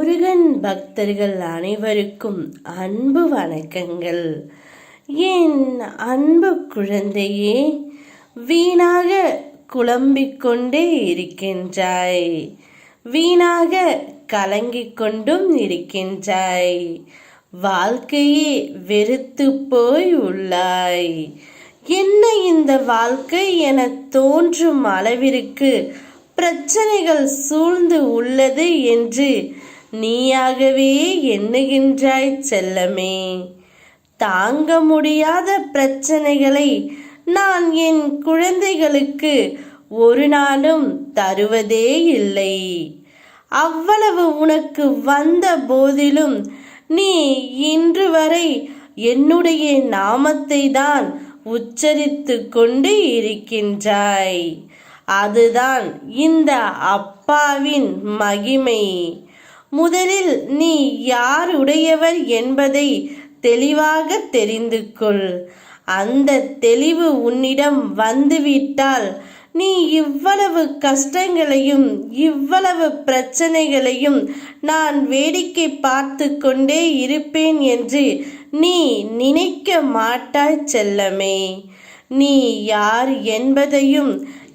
முருகன் பக்தர்கள் அனைவருக்கும் அன்பு வணக்கங்கள். என் அன்பு குழந்தையே, வீணாக குழம்பிக் கொண்டே இருக்கின்றாய், வீணாக கலங்கிக் கொண்டும் இருக்கின்றாய், வாழ்க்கையே வெறுத்து போய் உள்ளாய். என்ன இந்த வாழ்க்கை என தோன்றும் அளவிற்கு பிரச்சனைகள் சூழ்ந்து உள்ளது என்று நீயாகவே எண்ணுகின்றாய் செல்லமே. தாங்க முடியாத பிரச்சனைகளை நான் என் குழந்தைகளுக்கு ஒரு நாளும் தருவதே இல்லை. அவ்வளவு உனக்கு வந்த போதிலும் நீ இன்று வரை என்னுடைய நாமத்தை தான் உச்சரித்து கொண்டு இருக்கின்றாய். அதுதான் இந்த அப்பாவின் மகிமை. முதலில் நீ யாருடையவர் என்பதை தெளிவாக தெரிந்து கொள். அந்த தெளிவு உன்னிடம் வந்துவிட்டால் நீ இவ்வளவு கஷ்டங்களையும் இவ்வளவு பிரச்சனைகளையும் நான் வேடிக்கை பார்த்து கொண்டே இருப்பேன் என்று நீ நினைக்க மாட்டாய் செல்லமே. நீ யார் என்பதையும்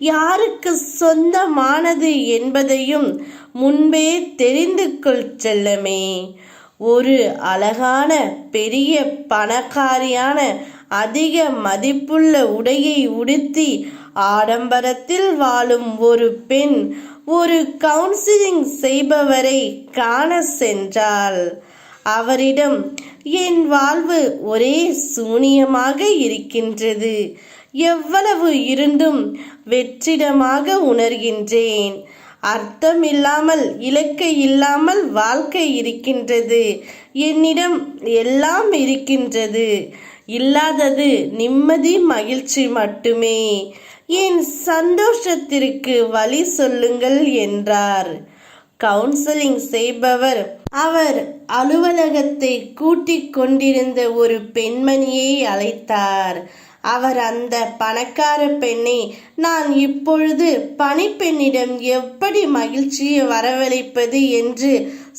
யாருக்கு சொந்தமானது என்பதையும் முன்பே தெரிந்து கொள் செல்லமே. ஒரு அழகான பெரிய பணக்காரியான அதிக மதிப்புள்ள உடையை உடுத்தி ஆடம்பரத்தில் வாழும் ஒரு பெண் ஒரு கவுன்சிலிங் செய்பவரை காண சென்றாள். அவரிடம் என் வாழ்வு ஒரே சூனியமாக இருக்கின்றது, எவ்வளவு இருந்தும் வெற்றிடமாக உணர்கின்றேன். அர்த்தமில்லாமல் இலக்கை இல்லாமல் வாழ்க்கை இருக்கின்றது. என்னிடம் எல்லாம் இருக்கின்றது, இல்லாதது நிம்மதி மகிழ்ச்சி மட்டுமே. என் சந்தோஷத்திற்கு வழி சொல்லுங்கள் என்றார். கவுன்சிலிங் செய்பவர் அவர் அலுவலகத்தை கூட்டிக் கொண்டிருந்த ஒரு பெண்மணியை அழைத்தார். அவர் அந்த பணக்கார பெண்ணை, நான் இப்பொழுது பணிப்பெண்ணிடம் எப்படி மகிழ்ச்சியை வரவழைப்பது என்று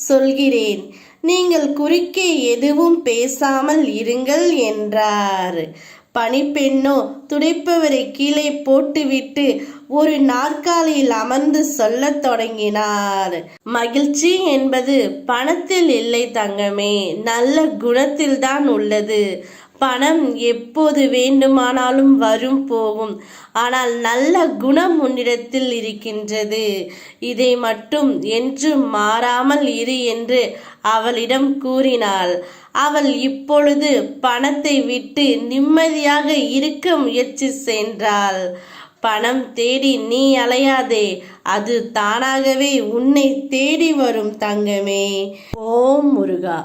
சொல்கிறேன், நீங்கள் குறுக்கே எதுவும் பேசாமல் இருங்கள் என்றார். பணிப்பெண்ணோ துடைப்பவரை கீழே போட்டுவிட்டு ஒரு நாற்காலியில் அமர்ந்து சொல்லத் தொடங்கினார். மகிழ்ச்சி என்பது பணத்தில் இல்லை தங்கமே, நல்ல குணத்தில் தான் உள்ளது. பணம் எப்போது வேண்டுமானாலும் வரும் போகும், ஆனால் நல்ல குணம் உன்னிடத்தில் இருக்கின்றது. இதை மட்டும் என்றும் மாறாமல் இரு என்று அவளிடம் கூறினாள். அவள் இப்பொழுது பணத்தை விட்டு நிம்மதியாக இருக்க முயற்சி சென்றாள். பணம் தேடி நீ அலையாதே, அது தானாகவே உன்னை தேடி வரும் தங்கமே. ஓம் முருகா.